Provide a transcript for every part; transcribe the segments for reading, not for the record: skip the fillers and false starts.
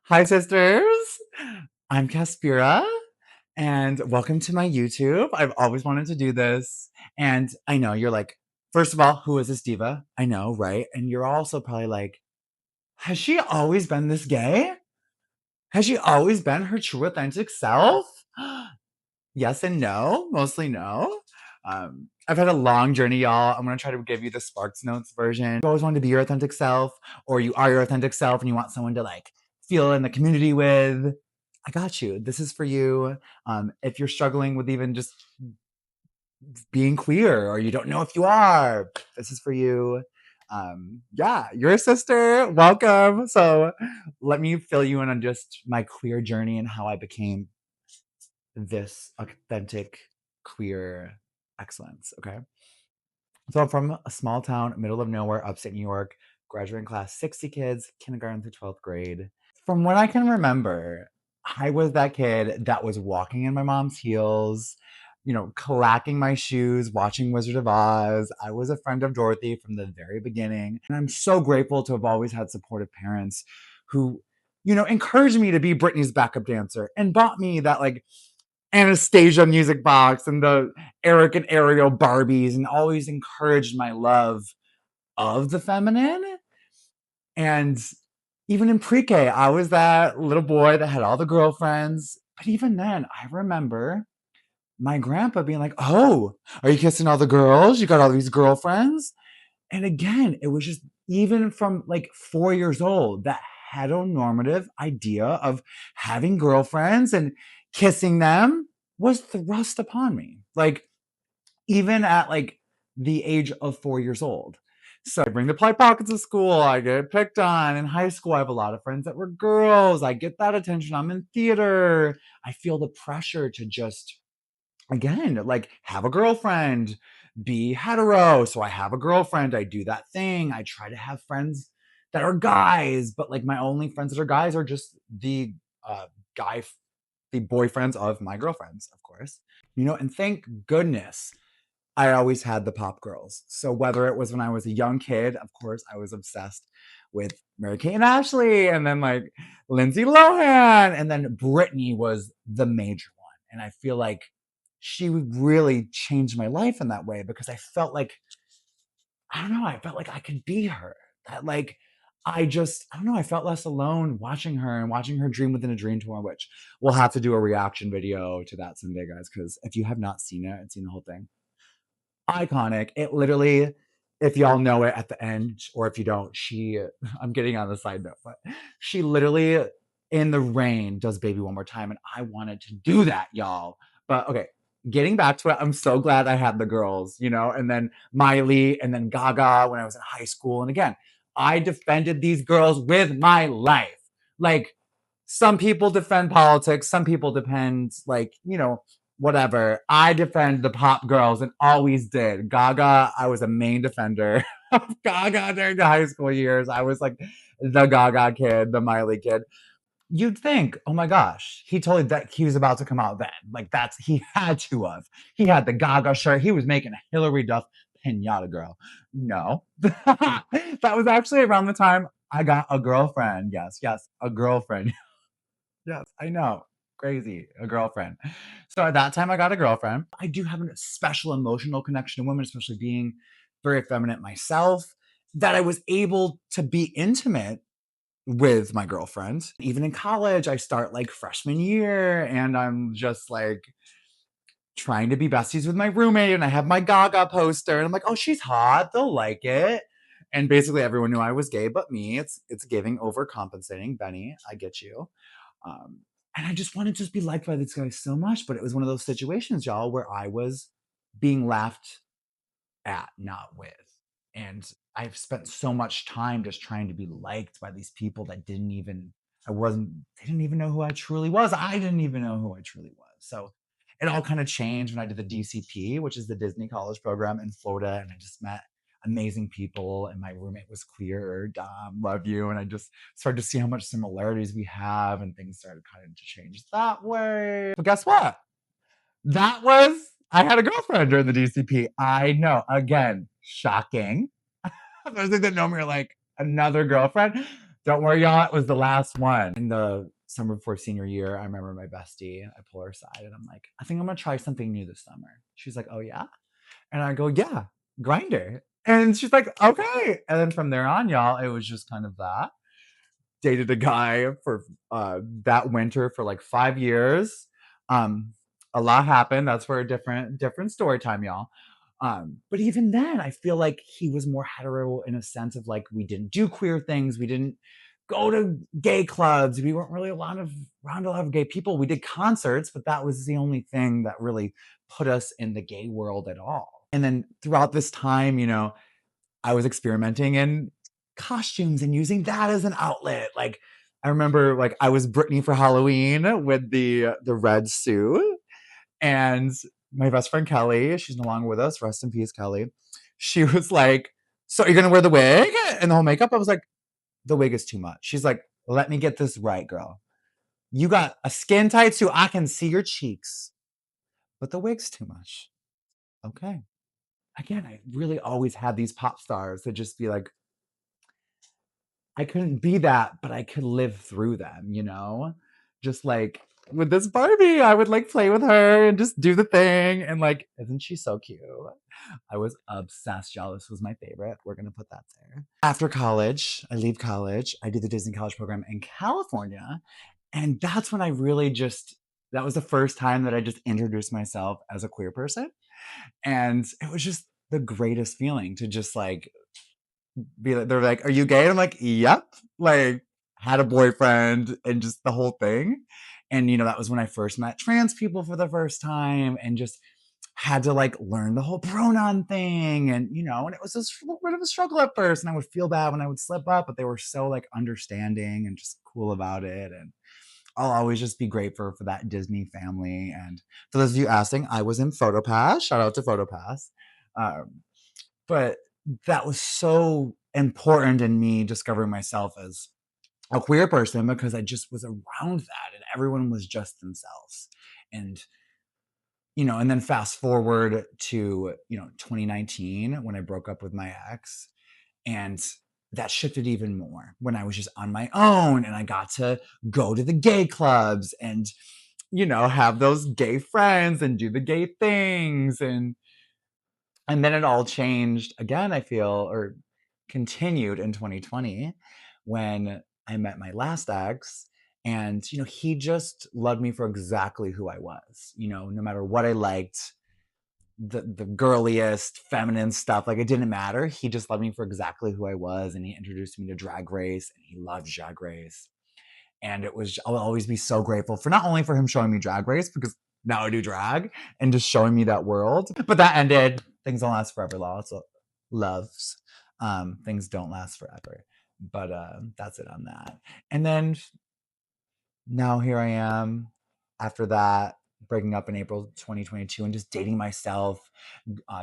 Hi, sisters. I'm Caspira, and welcome to my YouTube. I've always wanted to do this. And I know you're like, first of all, who is this diva? I know, right? And you're also probably like, has she always been this gay? Has she always been her true, authentic self? Yes and no, mostly no. I've had a long journey, y'all. I'm gonna try to give you the Sparks Notes version. You always wanted to be your authentic self, or you are your authentic self and you want someone to like feel in the community with. I got you. This is for you. If you're struggling with even just being queer or you don't know if you are, this is for you. Yeah, you're a sister. Welcome. So let me fill you in on just my queer journey and how I became this authentic queer excellence. Okay. So I'm from a small town, middle of nowhere, upstate New York, graduating class, 60 kids, kindergarten through 12th grade. From what I can remember, I was that kid that was walking in my mom's heels, clacking my shoes, watching Wizard of Oz. I was a friend of Dorothy from the very beginning. And I'm so grateful to have always had supportive parents who, encouraged me to be Britney's backup dancer and bought me that like Anastasia music box and the Eric and Ariel Barbies and always encouraged my love of the feminine. And even in pre-K, I was that little boy that had all the girlfriends. But even then, I remember my grandpa being like, "Oh, are you kissing all the girls? You got all these girlfriends?" And again, it was just even from like 4 years old, that heteronormative idea of having girlfriends and kissing them was thrust upon me. Like, even at like the age of 4 years old. So I bring the Polly Pockets to school. I get picked on. In high school, I have a lot of friends that were girls. I get that attention. I'm in theater. I feel the pressure to just, again, like have a girlfriend, be hetero. So I have a girlfriend. I do that thing. I try to have friends that are guys, but like my only friends that are guys are just the guy, the boyfriends of my girlfriends, of course. And thank goodness I always had the pop girls. So whether it was when I was a young kid, of course, I was obsessed with Mary Kate and Ashley, and then like Lindsay Lohan, and then Britney was the major one. And I feel like she really changed my life in that way because I felt like, I don't know, I felt like I could be her. That like I don't know, I felt less alone watching her and watching her dream within a dream tour, which we'll have to do a reaction video to that someday, guys, because if you have not seen it and seen the whole thing, iconic. It literally, if y'all know it at the end, or if you don't, I'm getting on the side note, but she literally in the rain does Baby One More Time. And I wanted to do that, y'all. But okay, getting back to it, I'm so glad I had the girls, and then Miley and then Gaga when I was in high school. And again, I defended these girls with my life. Like, some people defend politics, some people defend, like, whatever. I defend the pop girls and always did. Gaga, I was a main defender of Gaga during the high school years. I was like the Gaga kid, the Miley kid. You'd think, oh my gosh, he totally that he was about to come out then. Like he had to have. He had the Gaga shirt. He was making a Hillary Duff pinata girl. No, that was actually around the time I got a girlfriend. Yes, yes, a girlfriend. Yes, I know. Crazy, a girlfriend. So at that time, I got a girlfriend. I do have a special emotional connection to women, especially being very effeminate myself, that I was able to be intimate with my girlfriend. Even in college, I start like freshman year and I'm just like trying to be besties with my roommate and I have my Gaga poster and I'm like, oh, she's hot. They'll like it. And basically everyone knew I was gay but me. It's giving overcompensating. Benny, I get you. Um, and I just wanted to just be liked by these guys so much. But it was one of those situations, y'all, where I was being laughed at, not with. And I've spent so much time just trying to be liked by these people that they didn't even know who I truly was. I didn't even know who I truly was. So it all kind of changed when I did the DCP, which is the Disney College Program in Florida. And I just met amazing people. And my roommate was queer. Dom, love you. And I just started to see how much similarities we have, and things started kind of to change that way. But guess what? I had a girlfriend during the DCP. I know. Again, shocking. Those that know me are like, another girlfriend. Don't worry, y'all. It was the last one. In the summer before senior year, I remember my bestie, I pull her aside and I'm like, I think I'm gonna try something new this summer. She's like, oh yeah? And I go, yeah, grinder. And she's like, okay. And then from there on, y'all, it was just kind of that. Dated a guy for that winter for like 5 years. Um, a lot happened. That's for a different story time, y'all. But even then, I feel like he was more hetero in a sense of like we didn't do queer things, we didn't go to gay clubs, we weren't really around a lot of gay people. We did concerts, but that was the only thing that really put us in the gay world at all. And then throughout this time, I was experimenting in costumes and using that as an outlet. Like I remember like I was Britney for Halloween with the red suit. And my best friend Kelly, she's no longer with us. Rest in peace, Kelly. She was like, so you're gonna wear the wig and the whole makeup? I was like, the wig is too much. She's like, let me get this right, girl. You got a skin tight suit. I can see your cheeks, but the wig's too much. Okay. Again, I really always had these pop stars that just be like, I couldn't be that, but I could live through them. Just like with this Barbie, I would like play with her and just do the thing. And like, isn't she so cute? I was obsessed. Y'all, this was my favorite. We're going to put that there. After college, I leave college. I do the Disney College program in California. And that's when I really that was the first time that I just introduced myself as a queer person. And it was just the greatest feeling to just like be like, they're like, "Are you gay?" And I'm like, "Yep." Like, had a boyfriend and just the whole thing. And that was when I first met trans people for the first time, and just had to like learn the whole pronoun thing, and it was a little bit of a struggle at first, and I would feel bad when I would slip up, but they were so like understanding and just cool about it, and I'll always just be grateful for that Disney family. And for those of you asking, I was in PhotoPass. Shout out to PhotoPass. Um, but that was so important in me discovering myself as a queer person because I just was around that and everyone was just themselves. And then fast forward to 2019 when I broke up with my ex, and that shifted even more when I was just on my own and I got to go to the gay clubs and have those gay friends and do the gay things. And then it all changed again, I feel, or continued in 2020 when I met my last ex. And, he just loved me for exactly who I was, no matter what I liked, the girliest, feminine stuff, like it didn't matter. He just loved me for exactly who I was. And he introduced me to Drag Race, and he loved Drag Race. And I'll always be so grateful for not only for him showing me Drag Race, because now I do drag, and just showing me that world. But that ended. Things don't last forever, loves. Things don't last forever. But that's it on that. And then now here I am after that, breaking up in April 2022 and just dating myself,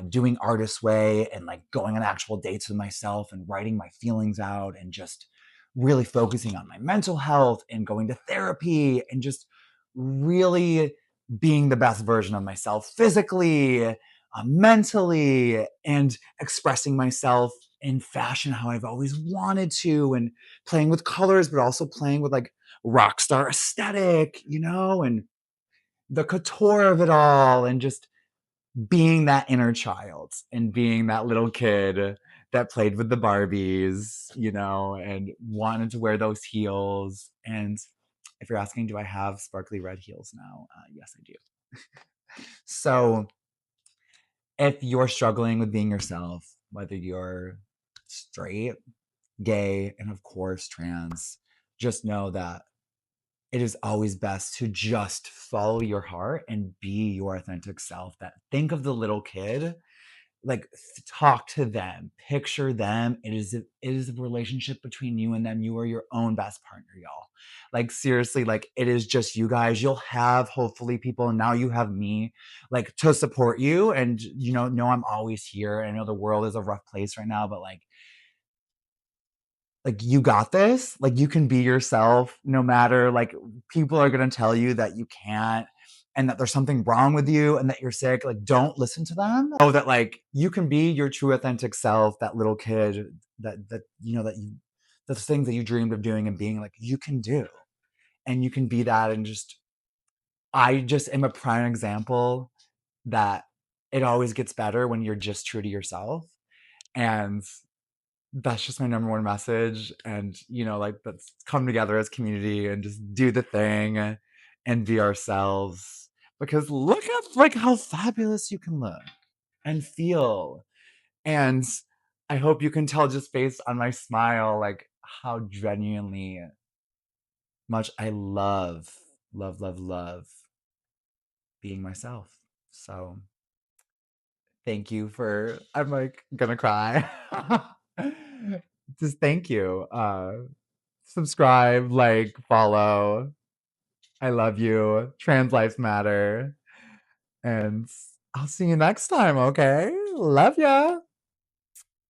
doing Artist Way and like going on actual dates with myself and writing my feelings out and just really focusing on my mental health and going to therapy and just really being the best version of myself physically, mentally, and expressing myself in fashion how I've always wanted to, and playing with colors, but also playing with like rock star aesthetic, and the couture of it all, and just being that inner child and being that little kid that played with the Barbies, and wanted to wear those heels. And if you're asking, do I have sparkly red heels now? Yes, I do. So if you're struggling with being yourself, whether you're straight, gay, and of course trans, just know that it is always best to just follow your heart and be your authentic self. That think of the little kid, like talk to them, picture them. It is a relationship between you and them. You are your own best partner, y'all. Like seriously, like it is just you guys. You'll have hopefully people, and now you have me, like to support you, and know I'm always here. I know the world is a rough place right now, but like you got this, like you can be yourself no matter, like people are going to tell you that you can't and that there's something wrong with you and that you're sick. Like don't listen to them. Know that like you can be your true authentic self, that little kid that the things that you dreamed of doing and being, like, you can do. And you can be that. And just, I just am a prime example that it always gets better when you're just true to yourself. And that's just my number one message. And, like, let's come together as community and just do the thing and be ourselves. Because look at, like, how fabulous you can look and feel. And I hope you can tell just based on my smile, like, how genuinely much I love, love, love, love being myself. So thank you for, I'm like gonna cry. Just thank you. Subscribe, like, follow. I love you. Trans lives matter. And I'll see you next time, okay? Love ya.